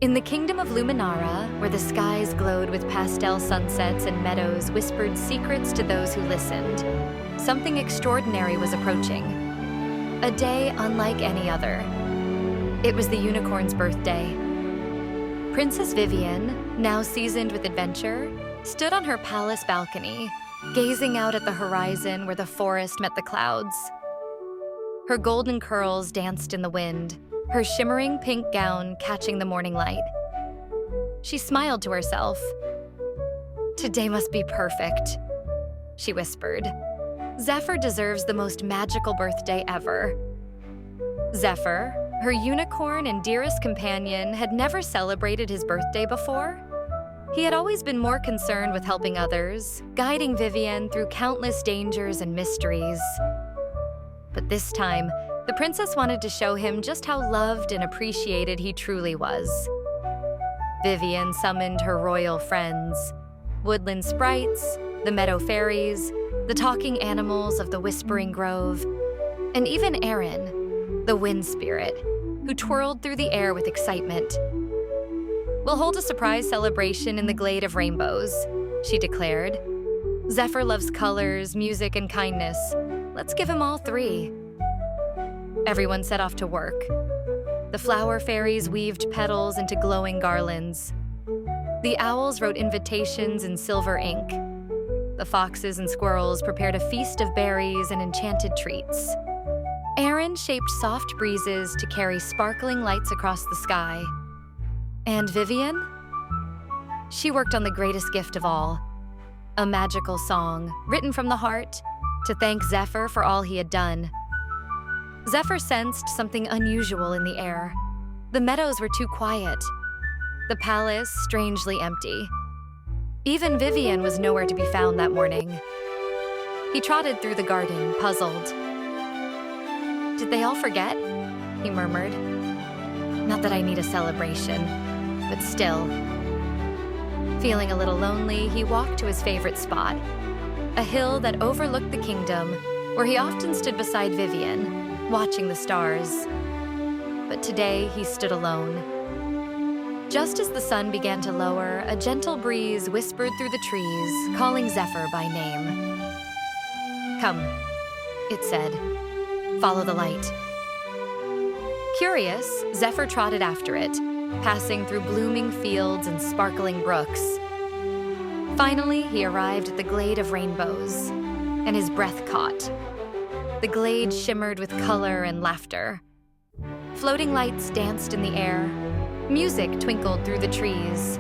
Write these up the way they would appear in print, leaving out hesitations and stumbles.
In the kingdom of Luminara, where the skies glowed with pastel sunsets and meadows whispered secrets to those who listened, something extraordinary was approaching. A day unlike any other. It was the unicorn's birthday. Princess Vivienne, now seasoned with adventure, stood on her palace balcony, gazing out at the horizon where the forest met the clouds. Her golden curls danced in the wind, her shimmering pink gown catching the morning light. She smiled to herself. "Today must be perfect," she whispered. "Zephr deserves the most magical birthday ever." Zephr, her unicorn and dearest companion, had never celebrated his birthday before. He had always been more concerned with helping others, guiding Vivienne through countless dangers and mysteries. But this time, the princess wanted to show him just how loved and appreciated he truly was. Vivienne summoned her royal friends, woodland sprites, the meadow fairies, the talking animals of the whispering grove, and even Aaron, the wind spirit, who twirled through the air with excitement. "We'll hold a surprise celebration in the glade of rainbows," she declared. "Zephr loves colors, music, and kindness. Let's give him all three." Everyone set off to work. The flower fairies weaved petals into glowing garlands. The owls wrote invitations in silver ink. The foxes and squirrels prepared a feast of berries and enchanted treats. Aaron shaped soft breezes to carry sparkling lights across the sky. And Vivienne? She worked on the greatest gift of all, a magical song written from the heart to thank Zephr for all he had done. Zephr sensed something unusual in the air. The meadows were too quiet, the palace strangely empty. Even Vivienne was nowhere to be found that morning. He trotted through the garden, puzzled. "Did they all forget?" he murmured. "Not that I need a celebration, but still." Feeling a little lonely, he walked to his favorite spot, a hill that overlooked the kingdom, where he often stood beside Vivienne, watching the stars. But today, he stood alone. Just as the sun began to lower, a gentle breeze whispered through the trees, calling Zephr by name. "Come," it said. "Follow the light." Curious, Zephr trotted after it, passing through blooming fields and sparkling brooks. Finally, he arrived at the glade of rainbows, and his breath caught. The glade shimmered with color and laughter. Floating lights danced in the air. Music twinkled through the trees.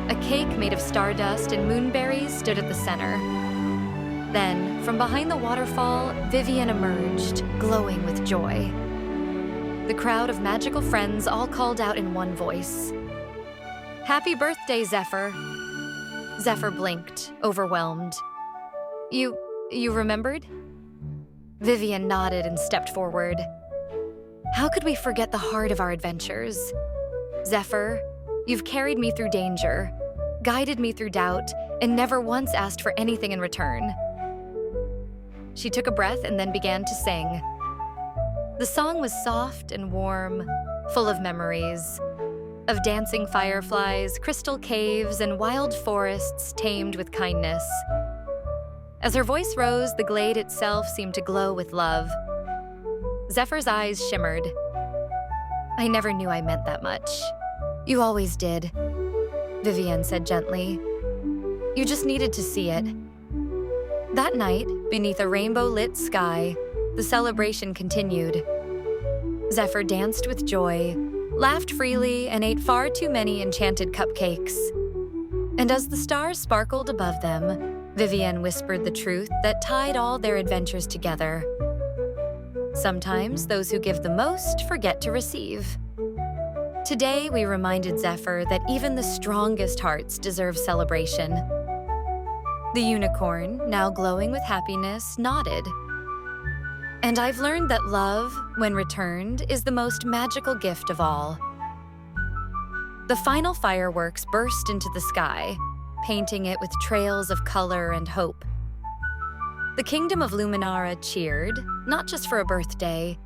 A cake made of stardust and moonberries stood at the center. Then, from behind the waterfall, Vivienne emerged, glowing with joy. The crowd of magical friends all called out in one voice. "Happy birthday, Zephr!" Zephr blinked, overwhelmed. You remembered?" Vivienne nodded and stepped forward. "How could we forget the heart of our adventures? Zephr, you've carried me through danger, guided me through doubt, and never once asked for anything in return." She took a breath and then began to sing. The song was soft and warm, full of memories, of dancing fireflies, crystal caves, and wild forests tamed with kindness. As her voice rose, the glade itself seemed to glow with love. Zephyr's eyes shimmered. "I never knew I meant that much." "You always did," Vivienne said gently. "You just needed to see it." That night, beneath a rainbow-lit sky, the celebration continued. Zephr danced with joy, laughed freely, and ate far too many enchanted cupcakes. And as the stars sparkled above them, Vivienne whispered the truth that tied all their adventures together. Sometimes those who give the most forget to receive. Today, we reminded Zephr that even the strongest hearts deserve celebration. The unicorn, now glowing with happiness, nodded. And I've learned that love, when returned, is the most magical gift of all. The final fireworks burst into the sky, painting it with trails of color and hope. The kingdom of Luminara cheered, not just for a birthday,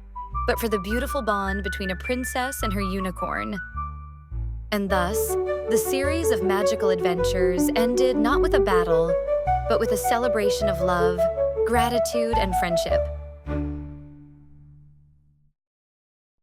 but for the beautiful bond between a princess and her unicorn. And thus, the series of magical adventures ended not with a battle, but with a celebration of love, gratitude, and friendship.